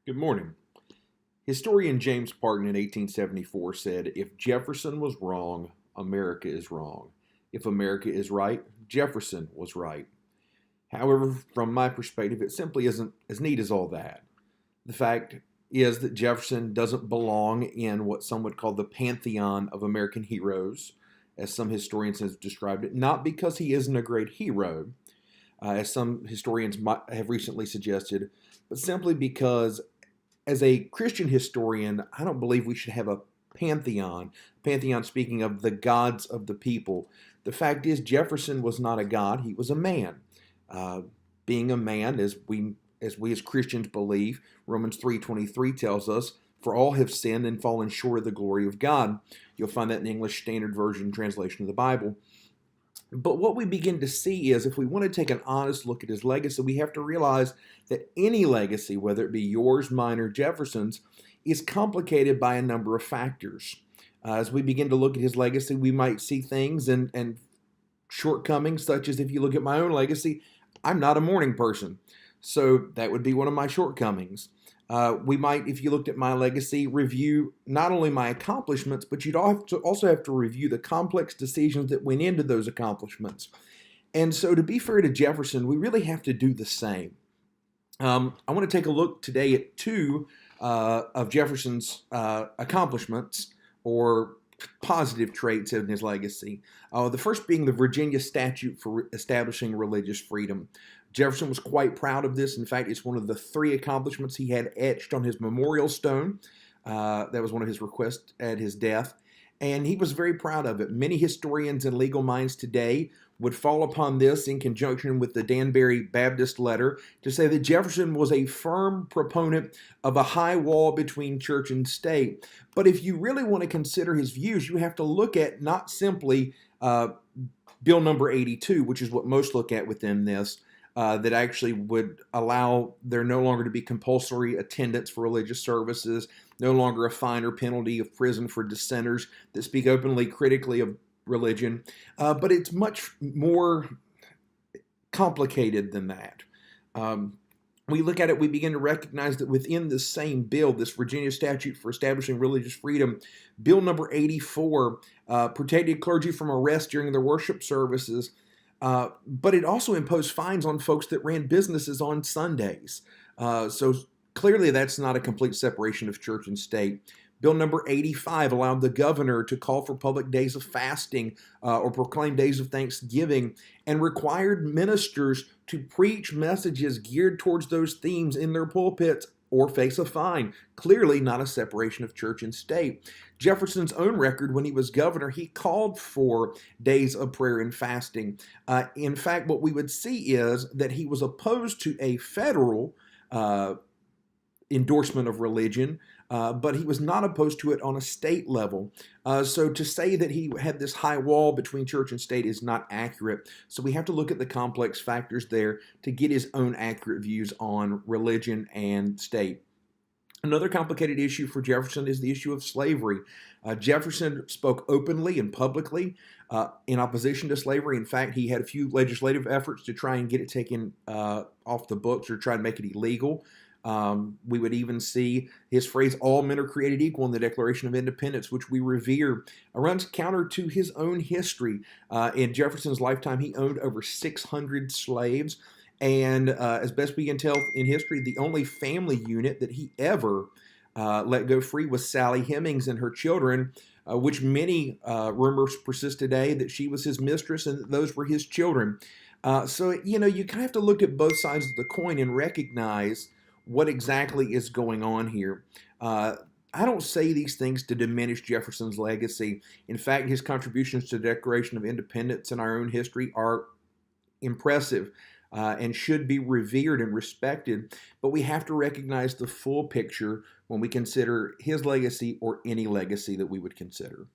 Good morning. Historian James Parton in 1874 said, "If Jefferson was wrong, America is wrong. If America is right, Jefferson was right." However, from my perspective, it simply isn't as neat as all that. The fact is that Jefferson doesn't belong in what some would call the pantheon of American heroes, as some historians have described it, not because he isn't a great hero, as some historians might have recently suggested, but simply because as a Christian historian, I don't believe we should have a pantheon. Pantheon speaking of the gods of the people. The fact is, Jefferson was not a god; he was a man. Uh, Being a man, as we as Christians believe, Romans 3:23 tells us, "For all have sinned and fallen short of the glory of God." You'll find that in the English Standard Version translation of the Bible. But what we begin to see is if we want to take an honest look at his legacy, we have to realize that any legacy, whether it be yours, mine, or Jefferson's, is complicated by a number of factors. As we begin to look at his legacy, we might see things and shortcomings, such as if you look at my own legacy, I'm not a morning person. So that would be one of my shortcomings. We might, if you looked at my legacy, review not only my accomplishments, but you'd also have to review the complex decisions that went into those accomplishments. And so, to be fair to Jefferson, we really have to do the same. I want to take a look today at two of Jefferson's accomplishments or positive traits in his legacy. The first being the Virginia statute for establishing religious freedom. Jefferson was quite proud of this. In fact, it's one of the three accomplishments he had etched on his memorial stone. That was one of his requests at his death. And he was very proud of it. Many historians and legal minds today would fall upon this in conjunction with the Danbury Baptist letter to say that Jefferson was a firm proponent of a high wall between church and state. But if you really want to consider his views, you have to look at not simply Bill number 82, which is what most look at within this, that actually would allow there no longer to be compulsory attendance for religious services, no longer a fine or penalty of prison for dissenters that speak openly critically of religion. But it's much more complicated than that. We look at it, we begin to recognize that within the same bill, this Virginia statute for establishing religious freedom, Bill number 84 protected clergy from arrest during their worship services. But it also imposed fines on folks that ran businesses on Sundays. So clearly that's not a complete separation of church and state. Bill number 85 allowed the governor to call for public days of fasting or proclaim days of thanksgiving and required ministers to preach messages geared towards those themes in their pulpits or face a fine. Clearly not a separation of church and state. Jefferson's own record when he was governor, he called for days of prayer and fasting. In fact, what we would see is that he was opposed to a federal endorsement of religion, but he was not opposed to it on a state level. So to say that he had this high wall between church and state is not accurate. So we have to look at the complex factors there to get his own accurate views on religion and state. Another complicated issue for Jefferson is the issue of slavery. Jefferson spoke openly and publicly in opposition to slavery. In fact, he had a few legislative efforts to try and get it taken off the books or try to make it illegal. We would even see his phrase, "all men are created equal" in the Declaration of Independence, which we revere, runs counter to his own history. In Jefferson's lifetime, he owned over 600 slaves. And as best we can tell in history, the only family unit that he ever let go free was Sally Hemings and her children, which many rumors persist today that she was his mistress and that those were his children. So, you kind of have to look at both sides of the coin and recognize what exactly is going on here. I don't say these things to diminish Jefferson's legacy. In fact, his contributions to the Declaration of Independence and our own history are impressive and should be revered and respected. But we have to recognize the full picture when we consider his legacy or any legacy that we would consider.